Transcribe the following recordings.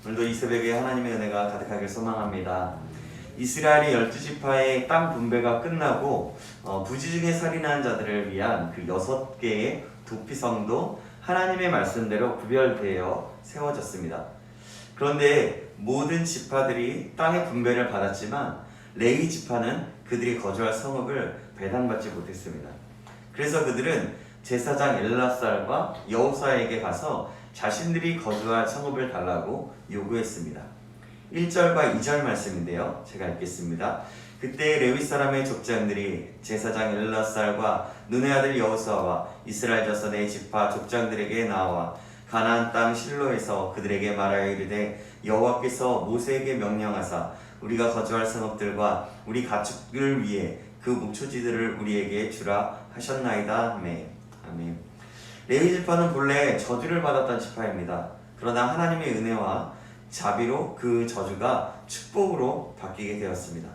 오늘도 이 새벽에 하나님의 은혜가 가득하길 소망합니다. 이스라엘의 12지파의 땅 분배가 끝나고 부지중에 살인한 자들을 위한 그 6개의 도피성도 하나님의 말씀대로 구별되어 세워졌습니다. 그런데 모든 지파들이 땅의 분배를 받았지만 레위 지파는 그들이 거주할 성읍을 배당받지 못했습니다. 그래서 그들은 제사장 엘라살과 여호사에게 가서 자신들이 거주할 성읍을 달라고 요구했습니다. 1절과 2절 말씀인데요. 제가 읽겠습니다. 그때 레위 사람의 족장들이 제사장 엘라살과 눈의 아들 여호사와 이스라엘 자손의 지파 족장들에게 나와 가나안 땅 실로에서 그들에게 말하여 이르되 여호와께서 모세에게 명령하사 우리가 거주할 성읍들과 우리 가축을 위해 그 목초지들을 우리에게 주라 하셨나이다. 아멘. 레위 지파는 본래 저주를 받았던 지파입니다. 그러나 하나님의 은혜와 자비로 그 저주가 축복으로 바뀌게 되었습니다.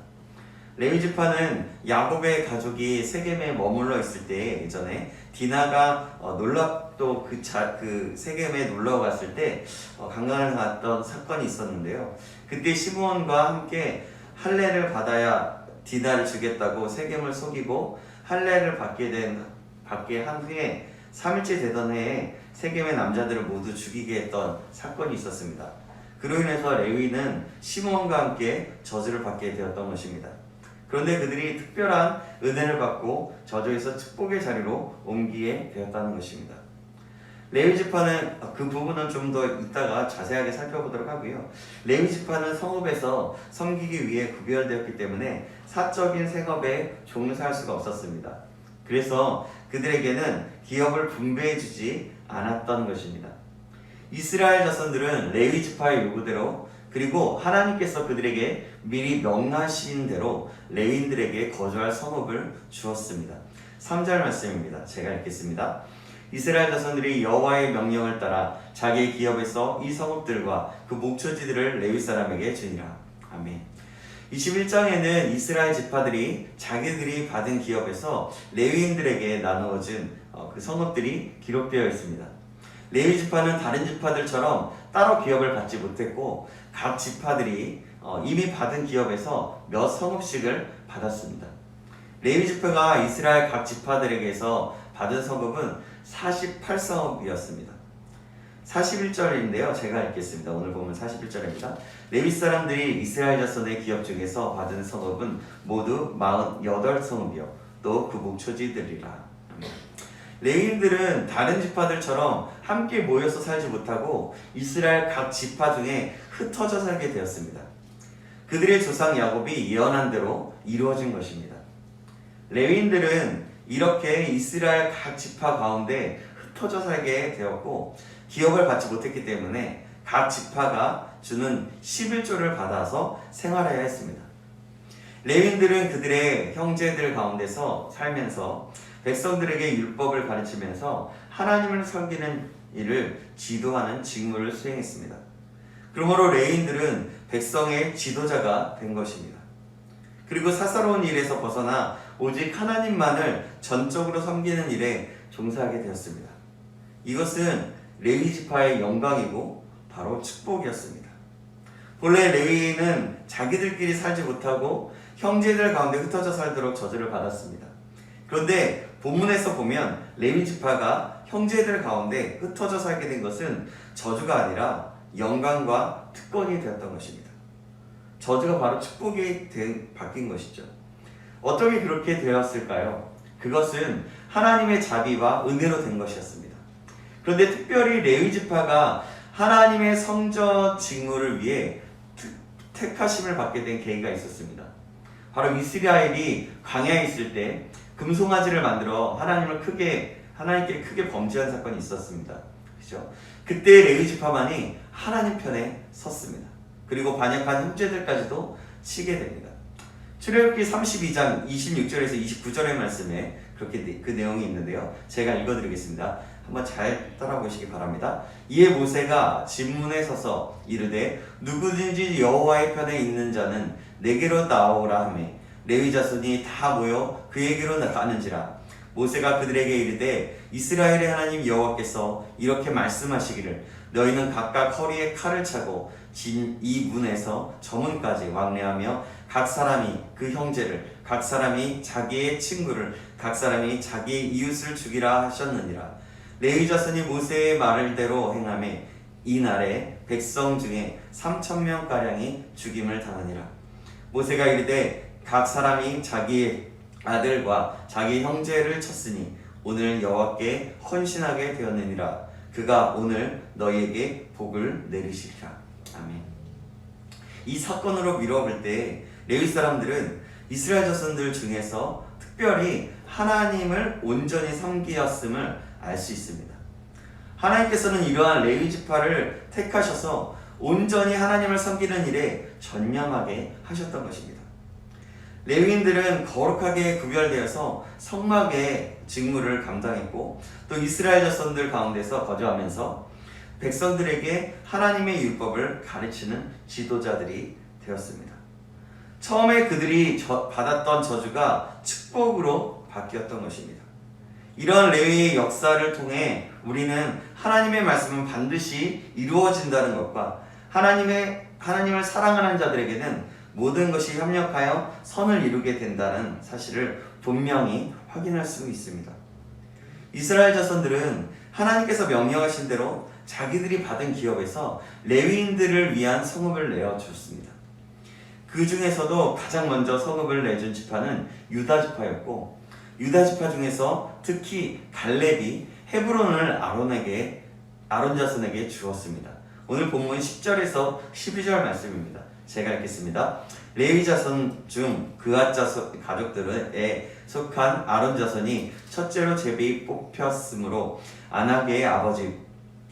레위 지파는 야곱의 가족이 세겜에 머물러 있을 때 예전에 디나가 놀랍도 그 세겜에 놀러 갔을 때 강간을 당했던 사건이 있었는데요. 그때 시므온과 함께 할례를 받아야 디나를 주겠다고 세겜을 속이고 할례를 받게 한 후에 3일째 되던 해에 세겜의 남자들을 모두 죽이게 했던 사건이 있었습니다. 그로 인해서 레위는 시므온과 함께 저주를 받게 되었던 것입니다. 그런데 그들이 특별한 은혜를 받고 저주에서 축복의 자리로 옮기게 되었다는 것입니다. 레위 지파는 그 부분은 좀 더 이따가 자세하게 살펴보도록 하고요. 레위 지파는 성읍에서 섬기기 위해 구별되었기 때문에 사적인 생업에 종사할 수가 없었습니다. 그래서 그들에게는 기업을 분배해주지 않았던 것입니다. 이스라엘 자손들은 레위 지파의 요구대로 그리고 하나님께서 그들에게 미리 명하신 대로 레위인들에게 거주할 성읍을 주었습니다. 3절 말씀입니다. 제가 읽겠습니다. 이스라엘 자손들이 여호와의 명령을 따라 자기의 기업에서 이 성읍들과 그 목초지들을 레위 사람에게 주니라. 아멘. 21장에는 이스라엘 지파들이 자기들이 받은 기업에서 레위인들에게 나누어진 그 성읍들이 기록되어 있습니다. 레위 지파는 다른 지파들처럼 따로 기업을 받지 못했고 각 지파들이 이미 받은 기업에서 몇 성읍씩을 받았습니다. 레위 지파가 이스라엘 각 지파들에게서 받은 성읍은 48성읍이었습니다. 41절인데요. 제가 읽겠습니다. 오늘 보면 41절입니다. 레위 사람들이 이스라엘 자손의 기업 중에서 받은 성읍은 모두 48성읍이요 또 그 목초지들이라. 레위인들은 다른 지파들처럼 함께 모여서 살지 못하고 이스라엘 각 지파 중에 흩어져 살게 되었습니다. 그들의 조상 야곱이 예언한 대로 이루어진 것입니다. 레위인들은 이렇게 이스라엘 각 지파 가운데 흩어져 살게 되었고 기업을 받지 못했기 때문에 각 지파가 주는 11조를 받아서 생활해야 했습니다. 레위인들은 그들의 형제들 가운데서 살면서 백성들에게 율법을 가르치면서 하나님을 섬기는 일을 지도하는 직무를 수행했습니다. 그러므로 레위인들은 백성의 지도자가 된 것입니다. 그리고 사사로운 일에서 벗어나 오직 하나님만을 전적으로 섬기는 일에 종사하게 되었습니다. 이것은 레위 지파의 영광이고 바로 축복이었습니다. 본래 레위인은 자기들끼리 살지 못하고 형제들 가운데 흩어져 살도록 저주를 받았습니다. 그런데 본문에서 보면 레위 지파가 형제들 가운데 흩어져 살게 된 것은 저주가 아니라 영광과 특권이 되었던 것입니다. 저주가 바로 축복이 바뀐 것이죠. 어떻게 그렇게 되었을까요? 그것은 하나님의 자비와 은혜로 된 것이었습니다. 그런데 특별히 레위 지파가 하나님의 성전 직무를 위해 택하심을 받게 된 계기가 있었습니다. 바로 이스라엘이 광야에 있을 때 금송아지를 만들어 하나님께 크게 범죄한 사건이 있었습니다. 그죠? 그때 레위 지파만이 하나님 편에 섰습니다. 그리고 반역한 형제들까지도 치게 됩니다. 출애굽기 32장 26절에서 29절의 말씀에 그렇게 그 내용이 있는데요. 제가 읽어드리겠습니다. 한번 잘 따라보시기 바랍니다. 이에 모세가 진문에 서서 이르되 누구든지 여호와의 편에 있는 자는 내게로 나오라 하며 레위 자손이 다 모여 그에게로 가는지라. 모세가 그들에게 이르되 이스라엘의 하나님 여호와께서 이렇게 말씀하시기를 너희는 각각 허리에 칼을 차고 진 이 문에서 저 문까지 왕래하며 각 사람이 그 형제를, 각 사람이 자기의 친구를, 각 사람이 자기의 이웃을 죽이라 하셨느니라. 레위 자손이 모세의 말을대로 행하매 이날에 백성 중에 3,000명 가량이 죽임을 당하니라. 모세가 이르되 각 사람이 자기의 아들과 자기 형제를 쳤으니 오늘 여호와께 헌신하게 되었느니라. 그가 오늘 너희에게 복을 내리시리라. 아멘. 이 사건으로 미뤄볼 때 레위 사람들은 이스라엘 자손들 중에서 특별히 하나님을 온전히 섬기었음을 알 수 있습니다. 하나님께서는 이러한 레위 지파를 택하셔서 온전히 하나님을 섬기는 일에 전념하게 하셨던 것입니다. 레위인들은 거룩하게 구별되어서 성막의 직무를 감당했고 또 이스라엘 자손들 가운데서 거주하면서 백성들에게 하나님의 율법을 가르치는 지도자들이 되었습니다. 처음에 그들이 받았던 저주가 축복으로 바뀌었던 것입니다. 이런 레위의 역사를 통해 우리는 하나님의 말씀은 반드시 이루어진다는 것과 하나님을 사랑하는 자들에게는 모든 것이 협력하여 선을 이루게 된다는 사실을 분명히 확인할 수 있습니다. 이스라엘 자손들은 하나님께서 명령하신 대로 자기들이 받은 기업에서 레위인들을 위한 성읍을 내어주었습니다. 그 중에서도 가장 먼저 성읍을 내준 지파는 유다 지파였고, 유다 지파 중에서 특히 갈렙이 헤브론을 아론 자손에게 주었습니다. 오늘 본문 10절에서 12절 말씀입니다. 제가 읽겠습니다. 레위 자손 중 그앗 자손 가족들에 속한 아론 자손이 첫째로 제비 뽑혔으므로 아낙의 아버지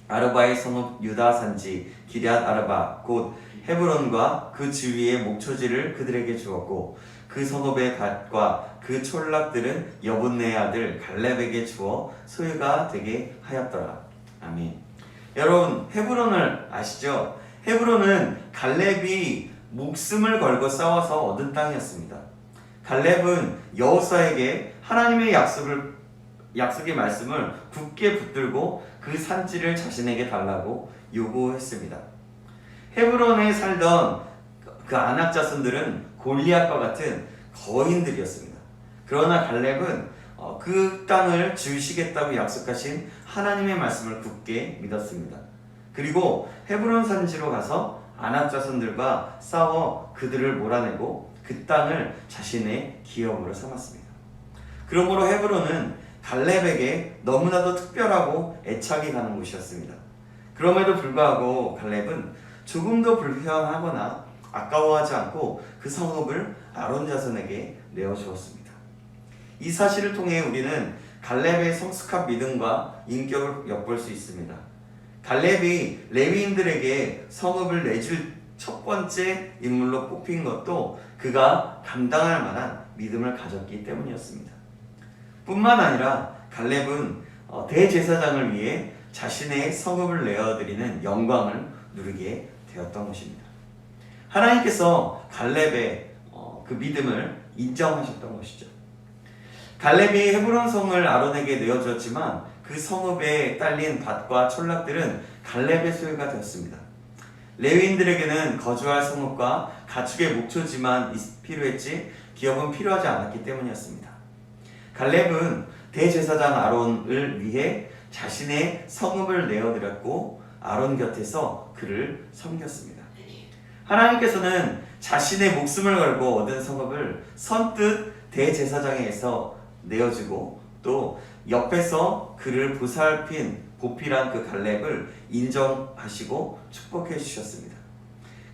아르바의 성읍 유다 산지 기럇 아르바 곧 헤브론과 그 주위의 목초지를 그들에게 주었고 그 성읍의 밭과 그 촌락들은 여분네의 아들 갈렙에게 주어 소유가 되게 하였더라. 아멘. 여러분, 헤브론을 아시죠? 헤브론은 갈렙이 목숨을 걸고 싸워서 얻은 땅이었습니다. 갈렙은 여호수아에게 하나님의 약속의 말씀을 굳게 붙들고 그 산지를 자신에게 달라고 요구했습니다. 헤브론에 살던 그 아낙 자손들은 골리앗과 같은 거인들이었습니다. 그러나 갈렙은 그 땅을 주시겠다고 약속하신 하나님의 말씀을 굳게 믿었습니다. 그리고 헤브론 산지로 가서 아낙 자손들과 싸워 그들을 몰아내고 그 땅을 자신의 기업으로 삼았습니다. 그러므로 헤브론은 갈렙에게 너무나도 특별하고 애착이 가는 곳이었습니다. 그럼에도 불구하고 갈렙은 조금도 불평하거나 아까워하지 않고 그 성읍을 아론 자손에게 내어주었습니다. 이 사실을 통해 우리는 갈렙의 성숙한 믿음과 인격을 엿볼 수 있습니다. 갈렙이 레위인들에게 성읍을 내줄 첫 번째 인물로 뽑힌 것도 그가 감당할 만한 믿음을 가졌기 때문이었습니다. 뿐만 아니라 갈렙은 대제사장을 위해 자신의 성읍을 내어드리는 영광을 누리게 되었던 것입니다. 하나님께서 갈렙의 그 믿음을 인정하셨던 것이죠. 갈렙이 헤브론 성을 아론에게 내어주었지만 그 성읍에 딸린 밭과 촌락들은 갈렙의 소유가 되었습니다. 레위인들에게는 거주할 성읍과 가축의 목초지만 필요했지 기업은 필요하지 않았기 때문이었습니다. 갈렙은 대제사장 아론을 위해 자신의 성읍을 내어드렸고 아론 곁에서 그를 섬겼습니다. 하나님께서는 자신의 목숨을 걸고 얻은 성읍을 선뜻 대제사장에게서 내어주고 또 옆에서 그를 보살핀 보필한 그 갈렙을 인정하시고 축복해 주셨습니다.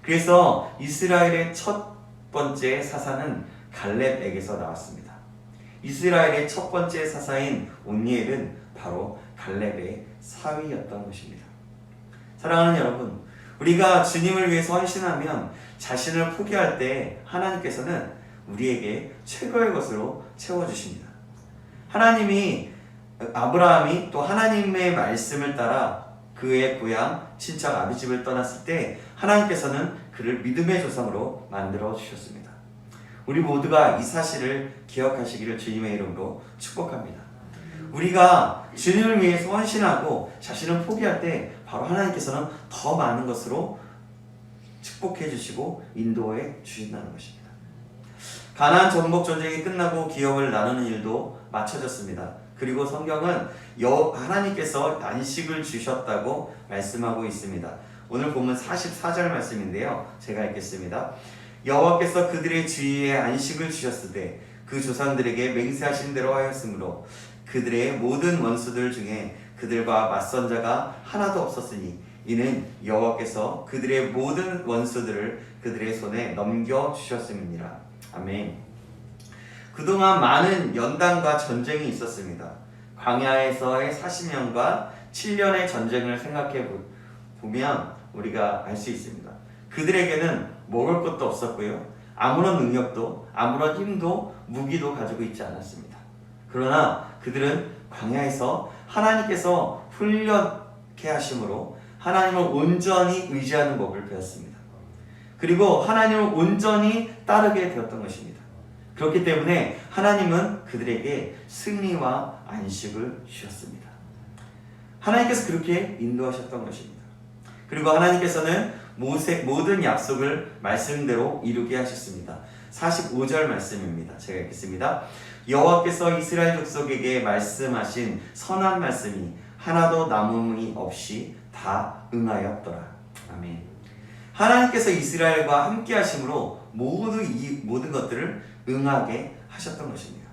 그래서 이스라엘의 첫 번째 사사는 갈렙에게서 나왔습니다. 이스라엘의 첫 번째 사사인 온니엘은 바로 갈렙의 사위였던 것입니다. 사랑하는 여러분, 우리가 주님을 위해서 헌신하면 자신을 포기할 때 하나님께서는 우리에게 최고의 것으로 채워주십니다. 아브라함이 또 하나님의 말씀을 따라 그의 고향 친척 아비집을 떠났을 때 하나님께서는 그를 믿음의 조상으로 만들어 주셨습니다. 우리 모두가 이 사실을 기억하시기를 주님의 이름으로 축복합니다. 우리가 주님을 위해서 헌신하고 자신을 포기할 때 바로 하나님께서는 더 많은 것으로 축복해 주시고 인도해 주신다는 것입니다. 가나안 전복 전쟁이 끝나고 기업을 나누는 일도 마쳐졌습니다. 그리고 성경은 하나님께서 안식을 주셨다고 말씀하고 있습니다. 오늘 본문 44절 말씀인데요. 제가 읽겠습니다. 여호와께서 그들의 주위에 안식을 주셨을 때 그 조상들에게 맹세하신 대로 하였으므로 그들의 모든 원수들 중에 그들과 맞선 자가 하나도 없었으니 이는 여호와께서 그들의 모든 원수들을 그들의 손에 넘겨주셨음이니라. 아멘. 그동안 많은 연단과 전쟁이 있었습니다. 광야에서의 40년과 7년의 전쟁을 생각해 보면 우리가 알 수 있습니다. 그들에게는 먹을 것도 없었고요. 아무런 능력도 아무런 힘도 무기도 가지고 있지 않았습니다. 그러나 그들은 광야에서 하나님께서 훈련케 하심으로 하나님을 온전히 의지하는 법을 배웠습니다. 그리고 하나님을 온전히 따르게 되었던 것입니다. 그렇기 때문에 하나님은 그들에게 승리와 안식을 주셨습니다. 하나님께서 그렇게 인도하셨던 것입니다. 그리고 하나님께서는 모든 약속을 말씀대로 이루게 하셨습니다. 45절 말씀입니다. 제가 읽겠습니다. 여호와께서 이스라엘 족속에게 말씀하신 선한 말씀이 하나도 남음이 없이 다 응하였더라. 아멘. 하나님께서 이스라엘과 함께 하심으로 모든 것들을 응하게 하셨던 것입니다.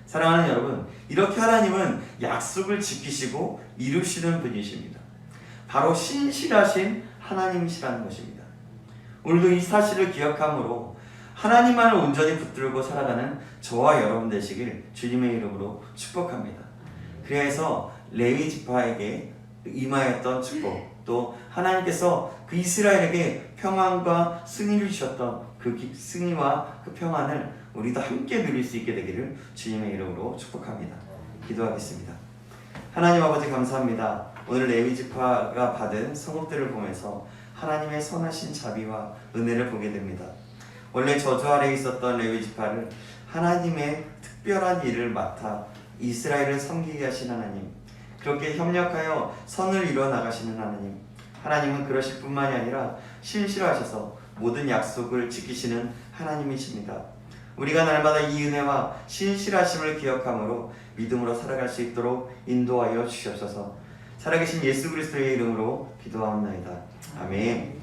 사랑하는 여러분, 이렇게 하나님은 약속을 지키시고 이루시는 분이십니다. 바로 신실하신 하나님이시라는 것입니다. 오늘도 이 사실을 기억함으로 하나님만을 온전히 붙들고 살아가는 저와 여러분 되시길 주님의 이름으로 축복합니다. 그래서 레위 지파에게 임하였던 축복, 또 하나님께서 그 이스라엘에게 평안과 승리를 주셨던 그 승리와 그 평안을 우리도 함께 누릴 수 있게 되기를 주님의 이름으로 축복합니다. 기도하겠습니다. 하나님 아버지 감사합니다. 오늘 레위 지파가 받은 성읍들을 보면서 하나님의 선하신 자비와 은혜를 보게 됩니다. 원래 저주 아래에 있었던 레위 지파를 하나님의 특별한 일을 맡아 이스라엘을 섬기게 하신 하나님, 그렇게 협력하여 선을 이루어 나가시는 하나님, 하나님은 그러실 뿐만이 아니라 신실하셔서 모든 약속을 지키시는 하나님이십니다. 우리가 날마다 이 은혜와 신실하심을 기억함으로 믿음으로 살아갈 수 있도록 인도하여 주시옵소서. 살아계신 예수 그리스도의 이름으로 기도하옵나이다. 아멘.